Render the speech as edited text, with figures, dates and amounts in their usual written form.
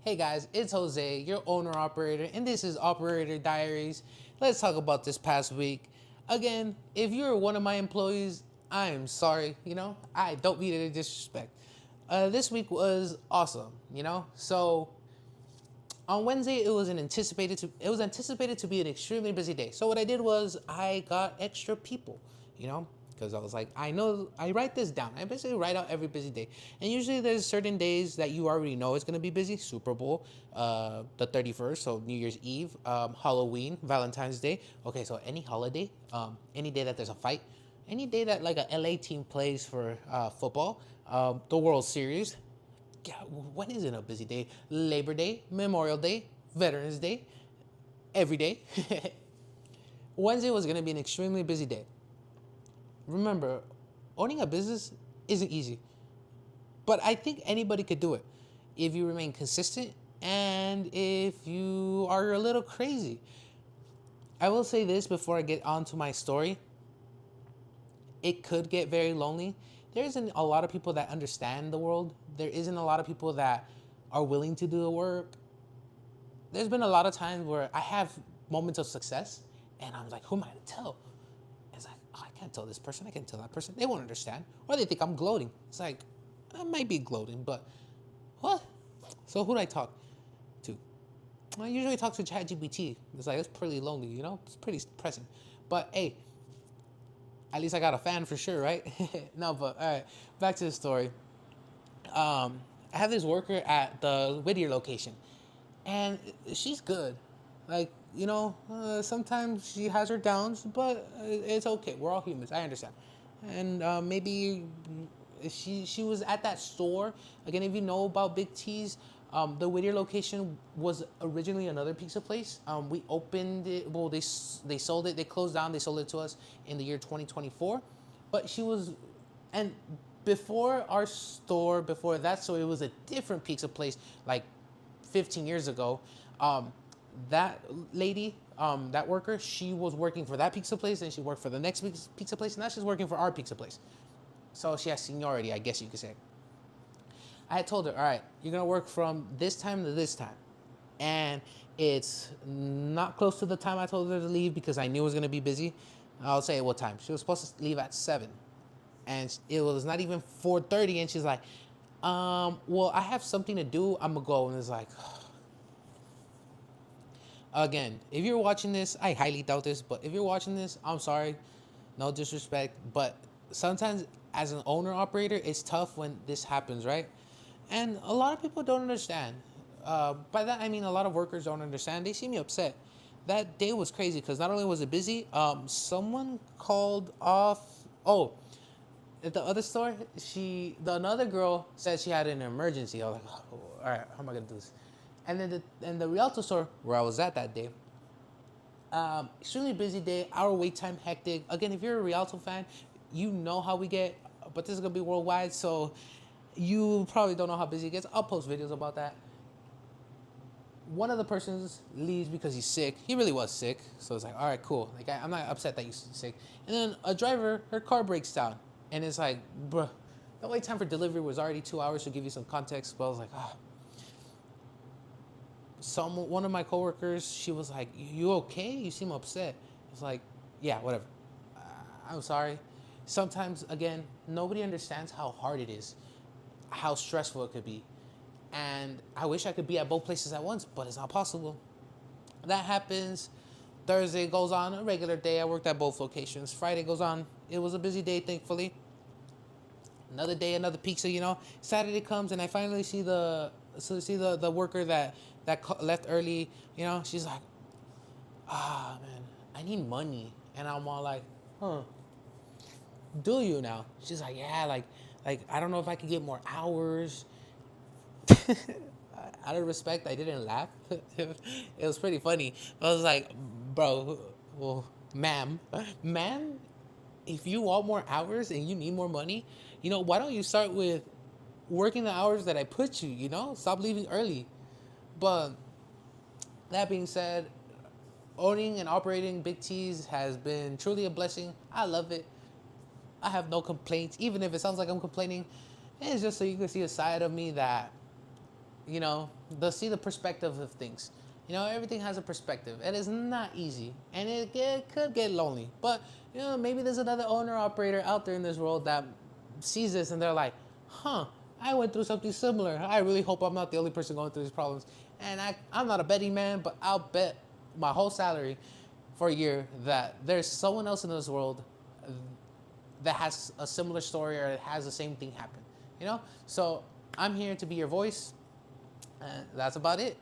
Hey guys, it's Jose, your owner operator, and this is Operator Diaries. Let's talk about this past week. Again, if you're one of my employees, I am sorry, I don't mean any disrespect. This week was awesome, So on Wednesday it was anticipated to be an extremely busy day. So what I did was I got extra people, because I was like, I know I write this down. I basically write out every busy day, and usually there's certain days that you already know it's gonna be busy. Super Bowl, the 31st, so New Year's Eve, Halloween, Valentine's Day. Okay, so any holiday, any day that there's a fight, any day that like a LA team plays for football, the World Series. Yeah, when isn't a busy day? Labor Day, Memorial Day, Veterans Day, every day. Wednesday was gonna be an extremely busy day. Remember, owning a business isn't easy, but I think anybody could do it if you remain consistent and if you are a little crazy. I will say this before I get on to my story. It could get very lonely. There isn't a lot of people that understand the world. There isn't a lot of people that are willing to do the work. There's been a lot of times where I have moments of success and I'm like, who am I to tell? It's like, oh, I can't tell this person, I can't tell that person. They won't understand. Or they think I'm gloating. It's like, I might be gloating, but what? So who do I talk to? I usually talk to ChatGPT. It's like, it's pretty lonely, It's pretty depressing. But hey, at least I got a fan for sure, right? No, but all right, back to the story. I have this worker at the Whittier location, and she's good. Like, sometimes she has her downs, but it's okay. We're all humans. I understand. And maybe she was at that store again. If you know about Big T's, the Whittier location was originally another pizza place. We opened it. Well, they sold it. They closed down. They sold it to us in the year 2024. But she was, and before our store, before that, so it was a different pizza place, like 15 years ago. That lady, that worker, she was working for that pizza place, and she worked for the next pizza place, and now she's working for our pizza place. So she has seniority, I guess you could say. I had told her, all right, you're gonna work from this time to this time, and it's not close to the time I told her to leave because I knew it was gonna be busy. I'll say what time. She was supposed to leave at 7, and it was not even 4:30, and she's like, well, I have something to do. I'm gonna go, and it's like, again, if you're watching this, I highly doubt this, but if you're watching this, I'm sorry, no disrespect, but sometimes as an owner operator, it's tough when this happens, right? And a lot of people don't understand. By that I mean a lot of workers don't understand. They see me upset. That day was crazy because not only was it busy, someone called off. Oh, at the other store, the another girl said she had an emergency. I was like, oh, all right, how am I gonna do this? And then the Rialto store where I was at that day, extremely busy day. Our wait time hectic. Again, if you're a Rialto fan, you know how we get. But this is gonna be worldwide, so you probably don't know how busy it gets. I'll post videos about that. One of the persons leaves because he's sick. He really was sick, so it's like, all right, cool. Like I'm not upset that you're sick. And then a driver, her car breaks down, and it's like, bruh, the wait time for delivery was already 2 hours. To give you some context, but I was like, ah. One of my coworkers, she was like, "You okay? You seem upset." I was like, "Yeah, whatever. I'm sorry." Sometimes, again, nobody understands how hard it is, how stressful it could be, and I wish I could be at both places at once, but it's not possible. That happens. Thursday goes on, a regular day. I worked at both locations. Friday goes on. It was a busy day, thankfully. Another day, another pizza. Saturday comes, and I finally see the worker that left early. She's like, man, I need money, and I'm all like, huh? Do you now? She's like, yeah, like I don't know if I could get more hours. Out of respect, I didn't laugh. It was pretty funny. I was like, bro, well, ma'am, if you want more hours and you need more money, why don't you start with working the hours that I put you, Stop leaving early. But that being said, owning and operating Big T's has been truly a blessing. I love it. I have no complaints, even if it sounds like I'm complaining. It's just so you can see a side of me that, see the perspective of things. You know, everything has a perspective. It is not easy, and it could get lonely. But you know, maybe there's another owner operator out there in this world that sees this and they're like, "Huh, I went through something similar. I really hope I'm not the only person going through these problems." And I'm not a betting man, but I'll bet my whole salary for a year that there's someone else in this world that has a similar story or has the same thing happen. You know, so I'm here to be your voice, and that's about it.